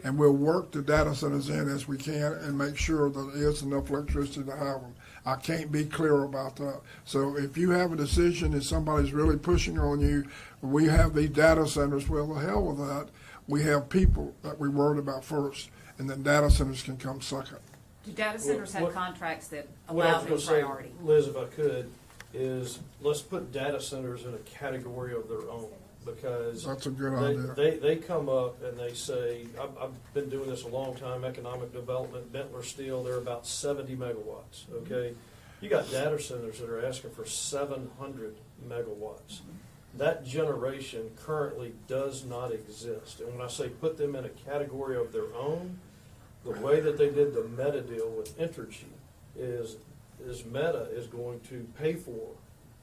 And we'll work the data centers in as we can and make sure that there is enough electricity to have them. I can't be clear about that. So if you have a decision and somebody's really pushing on you, we have these data centers, well, the hell with that. We have people that we worried about first, and then data centers can come second. Do data centers have What- contracts that What I allow was them gonna say, priority? Liz, if I could, is let's put data centers in a category of their own, because That's a good idea. they come up and they say, I've been doing this a long time, economic development, Bentler Steel, they're about 70 megawatts, okay? You got data centers that are asking for 700 megawatts. That generation currently does not exist. And when I say put them in a category of their own, the way that they did the Meta deal with Entergy is Meta is going to pay for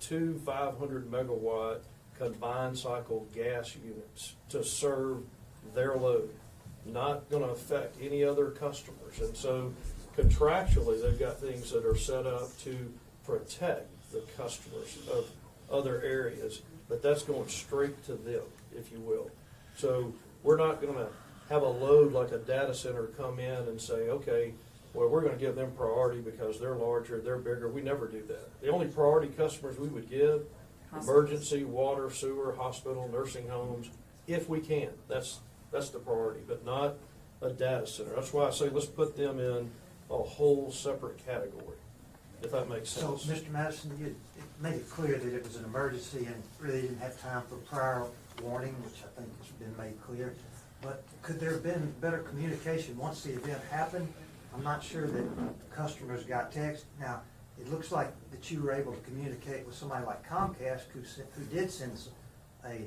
2 500 megawatt combined cycle gas units to serve their load. not gonna affect any other customers. And so contractually, they've got things that are set up to protect the customers of other areas, but that's going straight to them, if you will. So we're not gonna have a load like a data center come in and say, okay, well, we're gonna give them priority because they're larger, they're bigger. We never do that. The only priority customers we would give, emergency, water, sewer, hospital, nursing homes, if we can. That's the priority, but not a data center. That's why I say let's put them in a whole separate category, if that makes So, sense. Mr. Madison, you made it clear that it was an emergency and really didn't have time for prior warning, which I think has been made clear. But could there have been better communication once the event happened? I'm not sure that customers got text. Now, it looks like that you were able to communicate with somebody like Comcast who did send us a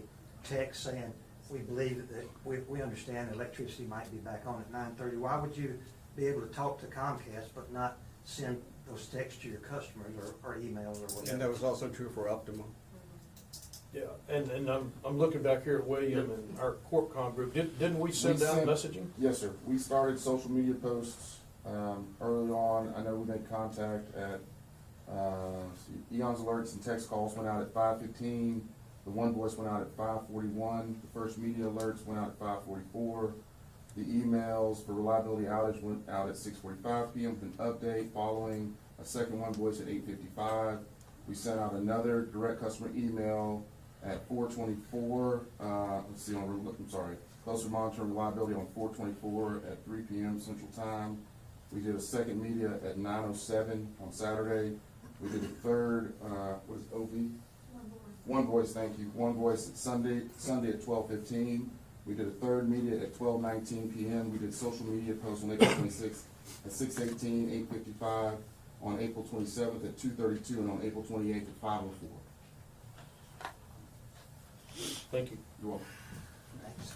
text saying, we believe that we understand electricity might be back on at 9:30. Why would you be able to talk to Comcast but not send those texts to your customers or emails or whatever? And that was also true for Optima. Yeah, and I'm looking back here at William and our CorpCom group. Didn't we send out messaging? Yes, sir. We started social media posts early on. I know we made contact at Eon's alerts and text calls went out at 5:15. The one voice went out at 5:41. The first media alerts went out at 5:44. The emails for reliability outage went out at 6:45 p.m. with an update following a second one voice at 8:55. We sent out another direct customer email at 4:24. Let's see, I'm sorry. Closer monitoring reliability on 4:24 at 3 p.m. Central Time. We did a second media at 9:07 on Saturday. We did a third, what is it, OV? One voice, thank you. One voice at Sunday at 12:15. We did a third media at 12:19 p.m. We did social media posts on April 26th at 6:18, 8:55, on April 27th at 2:32, and on April 28th at 5:04. Thank you. You're welcome. Thanks.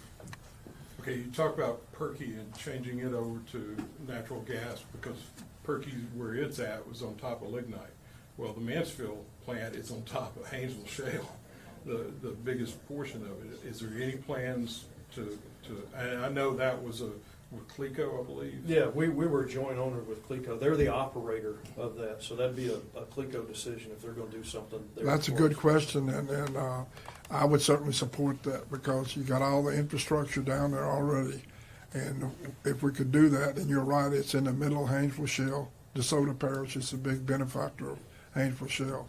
Okay, you talk about Perky and changing it over to natural gas because Perky, where it's at, was on top of lignite. Well, the Mansfield plant is on top of Haynesville Shale, the biggest portion of it. Is there any plans to, and I know that was with Clico, I believe? Yeah, we were a joint owner with Clico. They're the operator of that, so that'd be a Clico decision if they're gonna do something there. That's a good question, and I would certainly support that because you got all the infrastructure down there already. And if we could do that, and you're right, it's in the middle of Haynesville Shale. DeSoto Parish is a big benefactor of Haynesville Shale.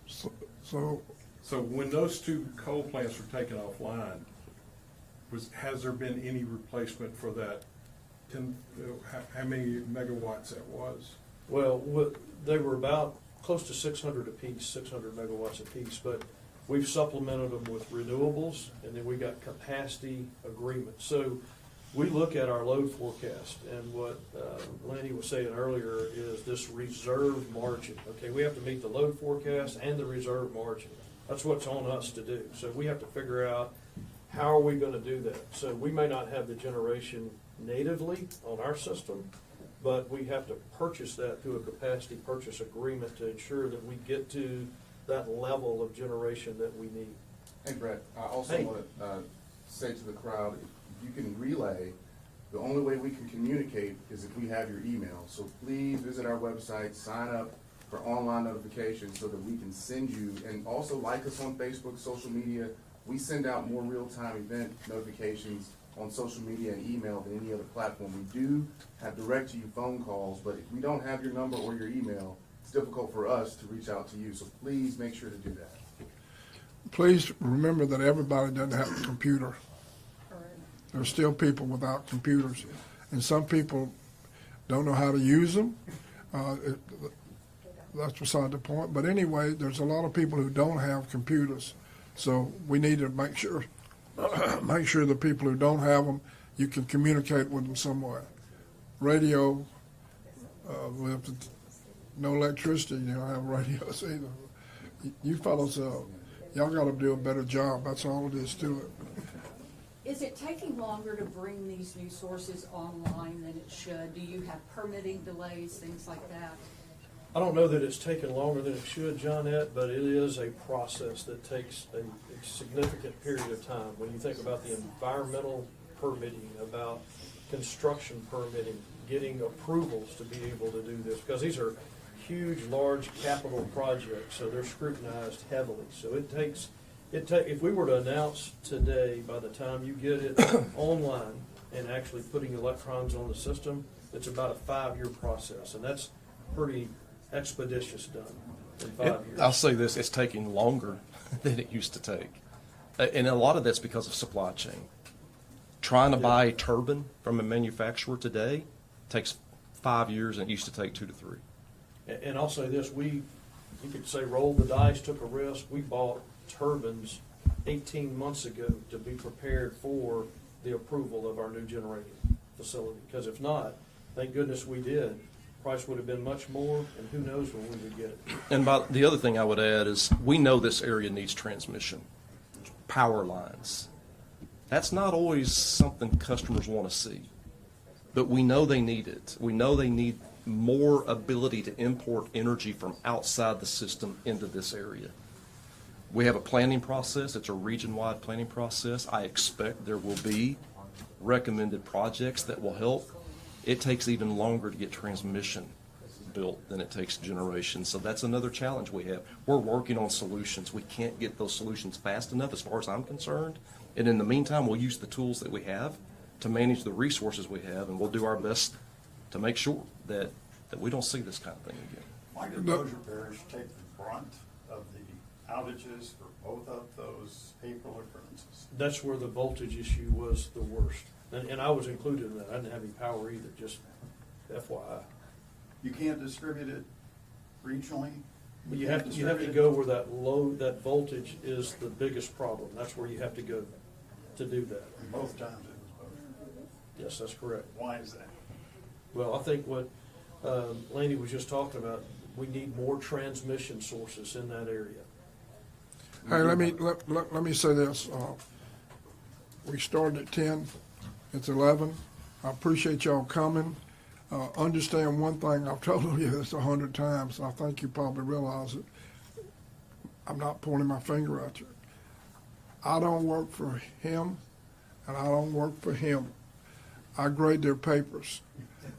So when those two coal plants were taken offline, has there been any replacement for that? How many megawatts that was? Well, they were about close to 600 apiece, 600 megawatts apiece, but we've supplemented them with renewables, and then we got capacity agreements. So we look at our load forecast, and what Lanny was saying earlier is this reserve margin. Okay, we have to meet the load forecast and the reserve margin. That's what's on us to do. So we have to figure out how are we going to do that. So we may not have the generation natively on our system, but we have to purchase that through a capacity purchase agreement to ensure that we get to that level of generation that we need. Hey, Brett, I also Hey. want to say to the crowd, if you can relay, the only way we can communicate is if we have your email. So please visit our website, sign up for online notifications so that we can send you, and also like us on Facebook, social media. We send out more real-time event notifications on social media and email than any other platform. We do have direct-to-you phone calls, but if we don't have your number or your email, it's difficult for us to reach out to you. So please make sure to do that. Please remember that everybody doesn't have a computer. There's still people without computers, and some people don't know how to use them. That's beside the point. But anyway, there's a lot of people who don't have computers, so we need to make sure the people who don't have them, you can communicate with them somewhere. Radio, we have to, no electricity, you don't have radios either. You fellows, y'all got to do a better job. That's all it is to it. Is it taking longer to bring these new sources online than it should? Do you have permitting delays, things like that? I don't know that it's taken longer than it should, Johnette, but it is a process that takes a significant period of time. When you think about the environmental permitting, about construction permitting, getting approvals to be able to do this, because these are huge, large capital projects, so they're scrutinized heavily. So if we were to announce today, by the time you get it online and actually putting electrons on the system, it's about a 5-year process, and that's pretty expeditious done in 5 years. I'll say this, it's taking longer than it used to take. And a lot of that's because of supply chain. Trying to buy a turbine from a manufacturer today takes 5 years, and it used to take 2 to 3. And I'll say this, you could say roll the dice, took a risk. We bought turbines 18 months ago to be prepared for the approval of our new generating facility. Because if not, thank goodness we did. Price would have been much more, and who knows when we would get it. And the other thing I would add is, we know this area needs transmission, power lines. That's not always something customers want to see, but we know they need it. We know they need more ability to import energy from outside the system into this area. We have a planning process. It's a region-wide planning process. I expect there will be recommended projects that will help. It takes even longer to get transmission built than it takes generation. So that's another challenge we have. We're working on solutions. We can't get those solutions fast enough as far as I'm concerned. And in the meantime, we'll use the tools that we have to manage the resources we have, and we'll do our best to make sure that we don't see this kind of thing again. Why did Bossier Parish take the brunt of the outages for both of those April occurrences? That's where the voltage issue was the worst. And I was included in that. I didn't have any power either, just FYI. You can't distribute it regionally? But you have to go where that voltage is the biggest problem. That's where you have to go to do that. And both times it was Bossier. Yes, that's correct. Why is that? Well, I think what Laney was just talking about, we need more transmission sources in that area. Hey, let me say this. We started at 10, it's 11. I appreciate y'all coming. Understand one thing, I've told you this 100 times, and I think you probably realize it. I'm not pointing my finger at you. I don't work for him, and I don't work for him. I grade their papers.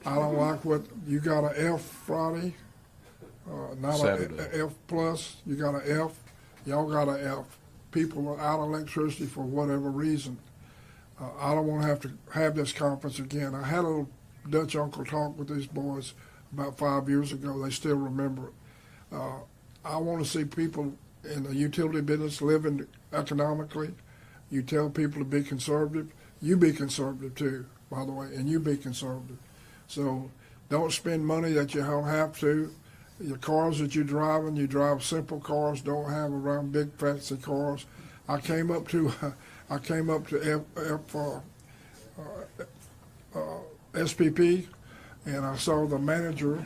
I don't like what, you got an F Friday, not Saturday. a F plus, you got an F, y'all got an F. People are out of electricity for whatever reason. I don't want to have this conference again. I had a little Dutch uncle talk with these boys about 5 years ago. They still remember it. I want to see people in the utility business living economically. You tell people to be conservative. You be conservative too, by the way, and you be conservative. So don't spend money that you don't have to. The cars that you're driving, you drive simple cars. Don't have around big fancy cars. I came up to SPP, and I saw the manager.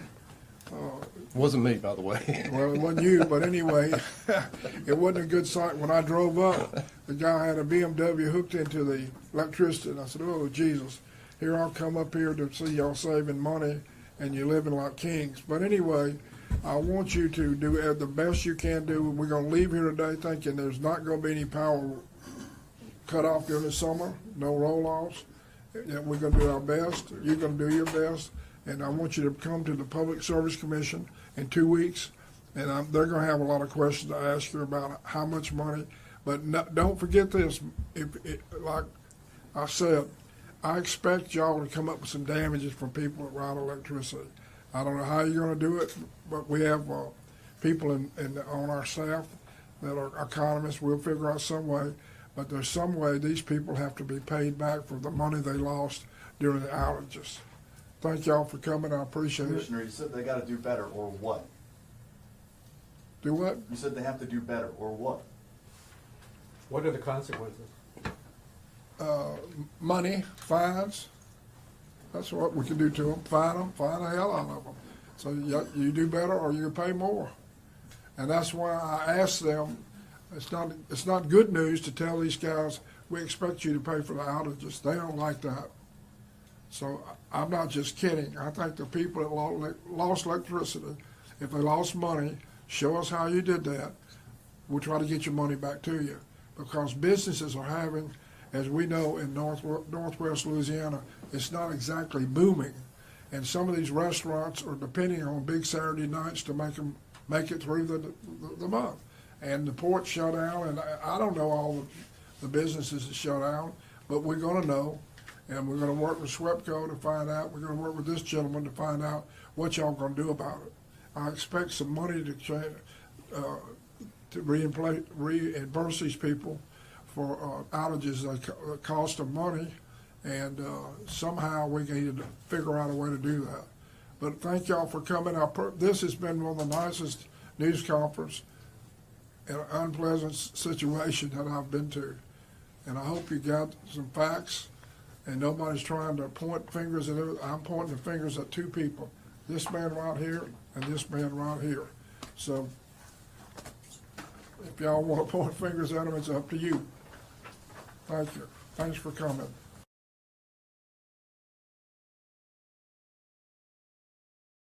Wasn't me, by the way. Well, it wasn't you, but anyway, it wasn't a good sight. When I drove up, the guy had a BMW hooked into the electricity, and I said, "Oh, Jesus, here I'll come up here to see y'all saving money, and you're living like kings." But anyway, I want you to do the best you can do. We're going to leave here today thinking there's not going to be any power cut off during the summer, no roll-offs. We're going to do our best. You're going to do your best. And I want you to come to the Public Service Commission in 2 weeks, and they're going to have a lot of questions to ask you about how much money. But don't forget this. Like I said, I expect y'all to come up with some damages from people that ride electricity. I don't know how you're going to do it, but we have people on our staff that are economists. We'll figure out some way. But there's some way these people have to be paid back for the money they lost during the outages. Thank y'all for coming. I appreciate it. Commissioner, you said they gotta do better, or what? Do what? You said they have to do better, or what? What are the consequences? Money, fines. That's what we can do to them. Fine the hell out of them. So you do better or you pay more. And that's why I asked them, it's not good news to tell these guys, we expect you to pay for the outages. They don't like that. So I'm not just kidding. I think the people that lost electricity, if they lost money, show us how you did that. We'll try to get your money back to you. Because businesses are having, as we know in northwest Louisiana, it's not exactly booming. And some of these restaurants are depending on big Saturday nights to make it through the month. And the port shut down, and I don't know all the businesses that shut down, but we're gonna know. And we're gonna work with SWEPCO to find out, we're gonna work with this gentleman to find out what y'all gonna do about it. I expect some money to reimburse these people for outages that cost them money, and somehow we need to figure out a way to do that. But thank y'all for coming. This has been one of the nicest news conference in an unpleasant situation that I've been to. And I hope you got some facts, and nobody's trying to point fingers at it. I'm pointing the fingers at two people, this man right here and this man right here. So if y'all want to point fingers at them, it's up to you. Thank you. Thanks for coming.